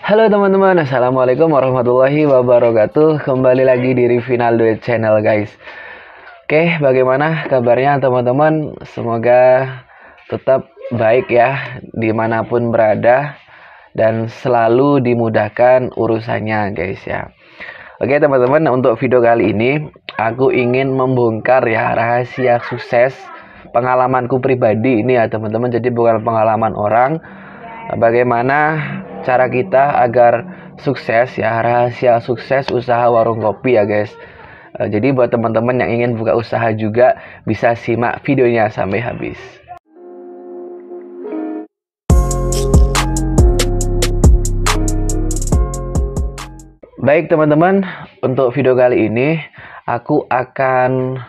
Halo teman-teman, Assalamualaikum warahmatullahi wabarakatuh. Kembali lagi di Rivinaldo Channel guys. Oke, bagaimana kabarnya teman-teman? Semoga tetap baik ya dimanapun berada dan selalu dimudahkan urusannya guys ya. Oke teman-teman, untuk video kali ini aku ingin membongkar ya rahasia sukses pengalamanku pribadi ini ya teman-teman. Jadi bukan pengalaman orang. Bagaimana cara kita agar sukses ya, rahasia sukses usaha warung kopi ya guys. Jadi buat teman-teman yang ingin buka usaha juga bisa simak videonya sampai habis. Baik teman-teman, untuk video kali ini aku akan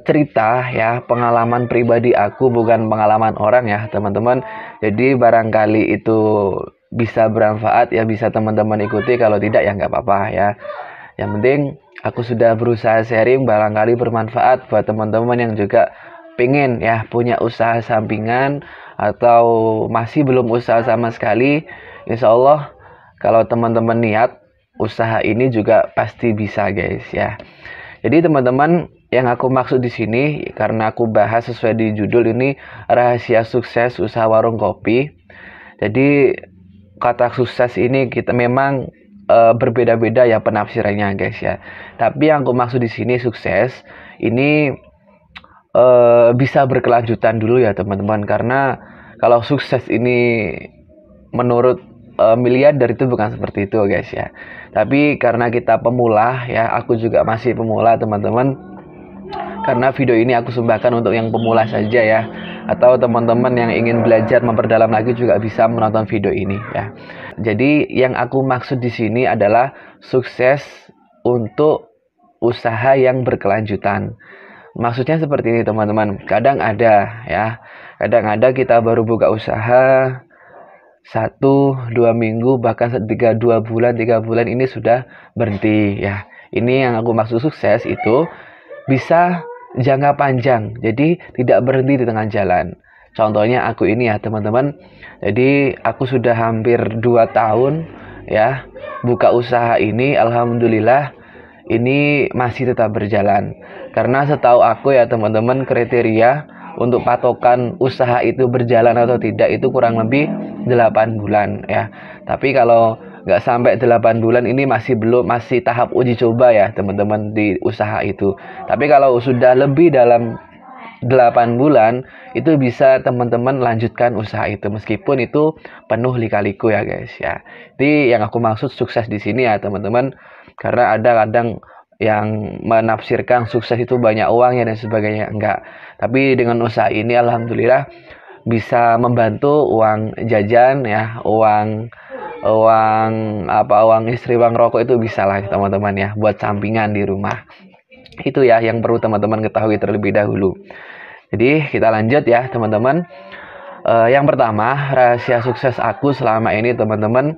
cerita ya pengalaman pribadi aku, bukan pengalaman orang ya teman-teman. Jadi barangkali itu bisa bermanfaat ya, bisa teman-teman ikuti, kalau tidak ya nggak apa-apa ya. Yang penting aku sudah berusaha sharing, barangkali bermanfaat buat teman-teman yang juga pengen ya punya usaha sampingan atau masih belum usaha sama sekali. Insya Allah kalau teman-teman niat, usaha ini juga pasti bisa guys ya. Jadi teman-teman, yang aku maksud di sini karena aku bahas sesuai di judul ini rahasia sukses usaha warung kopi. Jadi kata sukses ini kita memang berbeda-beda ya penafsirannya guys ya. Tapi yang aku maksud di sini sukses ini bisa berkelanjutan dulu ya teman-teman, karena kalau sukses ini menurut miliarder itu bukan seperti itu guys ya. Tapi karena kita pemula ya, aku juga masih pemula teman-teman, karena video ini aku sumbahkan untuk yang pemula saja ya, atau teman-teman yang ingin belajar memperdalam lagi juga bisa menonton video ini ya. Jadi yang aku maksud di sini adalah sukses untuk usaha yang berkelanjutan. Maksudnya seperti ini teman-teman, kadang ada ya, kadang ada kita baru buka usaha 1-2 minggu, bahkan 2 bulan 3 bulan ini sudah berhenti ya. Ini yang aku maksud sukses itu bisa jangka panjang, jadi tidak berhenti di tengah jalan. Contohnya aku ini ya teman-teman, jadi aku sudah hampir 2 tahun ya buka usaha ini. Alhamdulillah ini masih tetap berjalan, karena setahu aku ya teman-teman, kriteria untuk patokan usaha itu berjalan atau tidak itu kurang lebih 8 bulan ya. Tapi kalau nggak sampai 8 bulan ini masih tahap uji coba ya teman-teman di usaha itu. Tapi kalau sudah lebih dalam 8 bulan itu bisa teman-teman lanjutkan usaha itu meskipun itu penuh lika-liku ya guys ya. Jadi yang aku maksud sukses di sini ya teman-teman, karena ada kadang yang menafsirkan sukses itu banyak uangnya dan sebagainya. Enggak, tapi dengan usaha ini alhamdulillah bisa membantu uang jajan ya, uang istri, uang rokok itu bisa lah teman-teman ya, buat sampingan di rumah. Itu ya yang perlu teman-teman ketahui terlebih dahulu. Jadi kita lanjut ya teman-teman. Yang pertama, rahasia sukses aku selama ini teman-teman,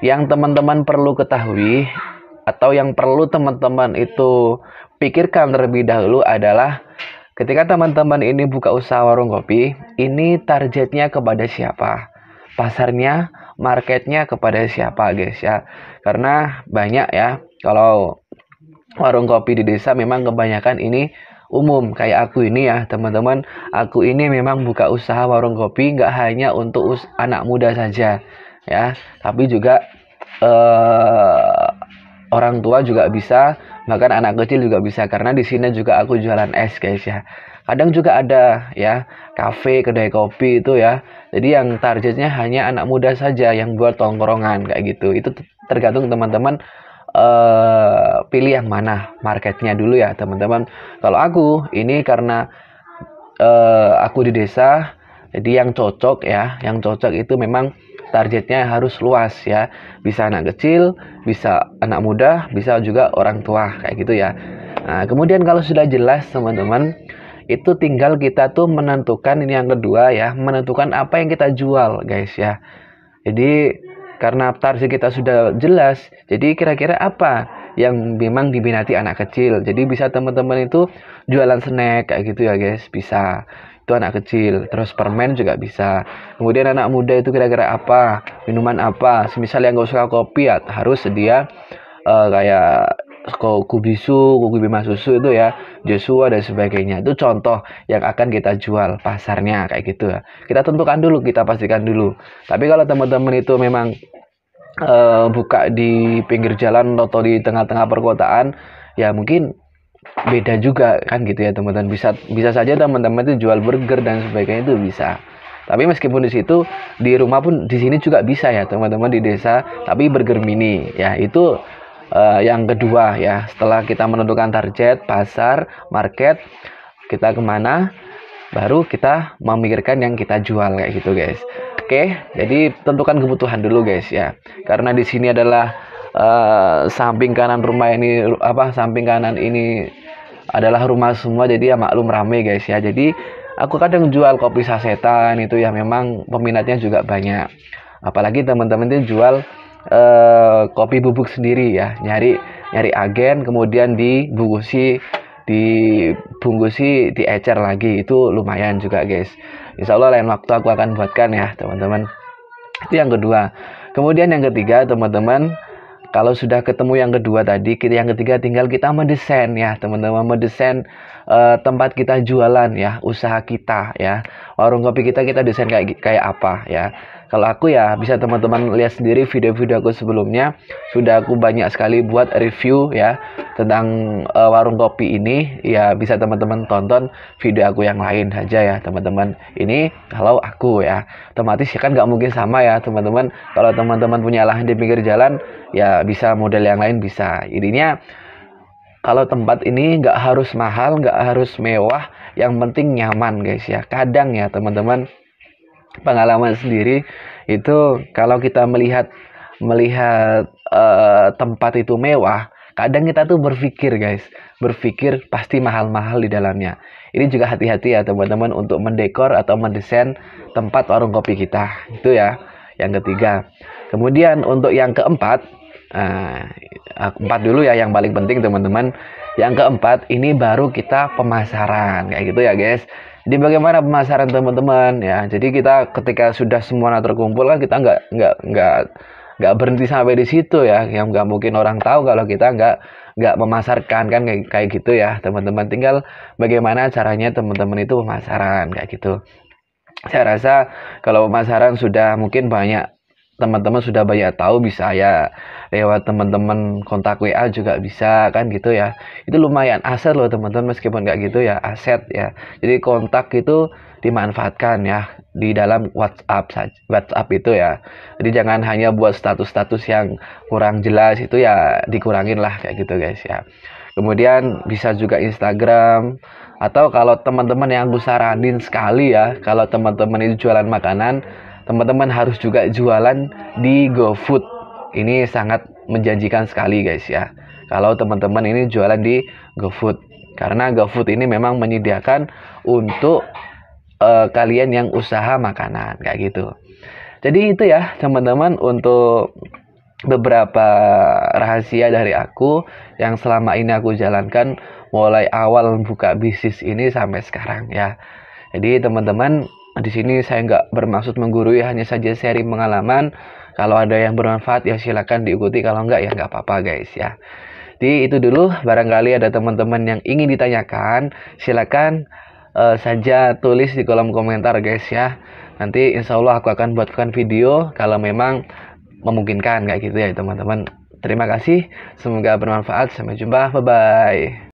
yang teman-teman perlu ketahui atau yang perlu teman-teman itu pikirkan terlebih dahulu adalah ketika teman-teman ini buka usaha warung kopi, ini targetnya kepada siapa? Pasarnya, marketnya kepada siapa guys ya. Karena banyak ya, kalau warung kopi di desa memang kebanyakan ini umum. Kayak aku ini ya teman-teman, aku ini memang buka usaha warung kopi nggak hanya untuk anak muda saja ya, tapi juga orang tua juga bisa, bahkan anak kecil juga bisa, karena di sini juga aku jualan es guys ya. Kadang juga ada ya kafe, kedai kopi itu ya, jadi yang targetnya hanya anak muda saja yang buat tongkrongan kayak gitu. Itu tergantung teman-teman pilih yang mana marketnya dulu ya teman-teman. Kalau aku ini karena aku di desa, jadi yang cocok ya, yang cocok itu memang targetnya harus luas ya, bisa anak kecil, bisa anak muda, bisa juga orang tua kayak gitu ya. Nah kemudian kalau sudah jelas teman-teman, itu tinggal kita tuh menentukan, ini yang kedua ya, menentukan apa yang kita jual guys ya. Jadi karena target kita sudah jelas, jadi kira-kira apa yang memang diminati anak kecil. Jadi bisa teman-teman itu jualan snack kayak gitu ya guys, bisa. itu anak kecil. Terus permen juga bisa. Kemudian anak muda itu kira-kira apa, minuman apa, semisal yang nggak suka kopi ya harus sedia kayak Kubisu, Kuku Bima Susu itu ya, Joshua dan sebagainya. Itu contoh yang akan kita jual pasarnya kayak gitu ya. Kita tentukan dulu, kita pastikan dulu. Tapi kalau teman-teman itu memang buka di pinggir jalan atau di tengah-tengah perkotaan, ya mungkin beda juga kan gitu ya teman-teman. Bisa saja teman-teman itu jual burger dan sebagainya itu bisa. Tapi meskipun di situ di rumah pun di sini juga bisa ya teman-teman di desa, tapi burger mini ya itu yang kedua ya, setelah kita menentukan target pasar market, kita kemana, baru kita memikirkan yang kita jual kayak gitu guys. Oke, jadi tentukan kebutuhan dulu guys ya, karena di sini adalah samping kanan rumah ini samping kanan ini adalah rumah semua, jadi ya maklum rame guys ya. Jadi aku kadang jual kopi sasetan itu ya, memang peminatnya juga banyak, apalagi teman-teman itu jual kopi bubuk sendiri ya, nyari agen kemudian dibungkusi diecer lagi, itu lumayan juga guys. Insya Allah lain waktu aku akan buatkan ya teman-teman. Itu yang kedua. Kemudian yang ketiga teman-teman, kalau sudah ketemu yang kedua tadi, yang ketiga tinggal kita mendesain ya teman-teman, mendesain tempat kita jualan ya, usaha kita ya, warung kopi kita desain kayak apa ya. Kalau aku ya bisa teman-teman lihat sendiri video-video aku sebelumnya, sudah aku banyak sekali buat review ya tentang warung kopi ini ya, bisa teman-teman tonton video aku yang lain saja ya teman-teman. Ini kalau aku ya, otomatis ya kan nggak mungkin sama ya teman-teman. Kalau teman-teman punya lahan di pinggir jalan ya bisa model yang lain bisa. Intinya kalau tempat ini nggak harus mahal, nggak harus mewah, yang penting nyaman guys ya. Kadang ya teman-teman, pengalaman sendiri itu kalau kita melihat tempat itu mewah, kadang kita tuh berpikir pasti mahal-mahal di dalamnya. Ini juga hati-hati ya teman-teman untuk mendekor atau mendesain tempat warung kopi kita, itu ya yang ketiga. Kemudian untuk yang keempat, empat dulu ya yang paling penting teman-teman. Yang keempat ini baru kita pemasaran kayak gitu ya guys. Jadi bagaimana pemasaran teman-teman ya? Jadi kita ketika sudah semuanya terkumpul kan, kita nggak berhenti sampai di situ ya. Yang nggak mungkin orang tahu kalau kita nggak memasarkan kan kayak gitu ya teman-teman. Tinggal bagaimana caranya teman-teman itu pemasaran kayak gitu. Saya rasa kalau pemasaran sudah mungkin banyak teman-teman sudah banyak tahu, bisa ya lewat teman-teman kontak WA juga bisa kan gitu ya. Itu lumayan aset loh teman-teman, meskipun nggak gitu ya aset ya. Jadi kontak itu dimanfaatkan ya di dalam WhatsApp itu ya. Jadi jangan hanya buat status-status yang kurang jelas, itu ya dikurangin lah kayak gitu guys ya. Kemudian bisa juga Instagram, atau kalau teman-teman yang aku saranin sekali ya, kalau teman-teman itu jualan makanan, teman-teman harus juga jualan di GoFood. Ini sangat menjanjikan sekali guys ya, kalau teman-teman ini jualan di GoFood, karena GoFood ini memang menyediakan untuk kalian yang usaha makanan kayak gitu. Jadi itu ya teman-teman untuk beberapa rahasia dari aku yang selama ini aku jalankan mulai awal buka bisnis ini sampai sekarang ya. Jadi teman-teman, di sini saya nggak bermaksud menggurui, hanya saja sharing pengalaman. Kalau ada yang bermanfaat ya silakan diikuti, kalau nggak ya nggak apa-apa guys ya. Jadi itu dulu, barangkali ada teman-teman yang ingin ditanyakan, silakan saja tulis di kolom komentar guys ya. Nanti insya Allah aku akan buatkan video kalau memang memungkinkan kayak gitu ya teman-teman. Terima kasih, semoga bermanfaat. Sampai jumpa, bye bye.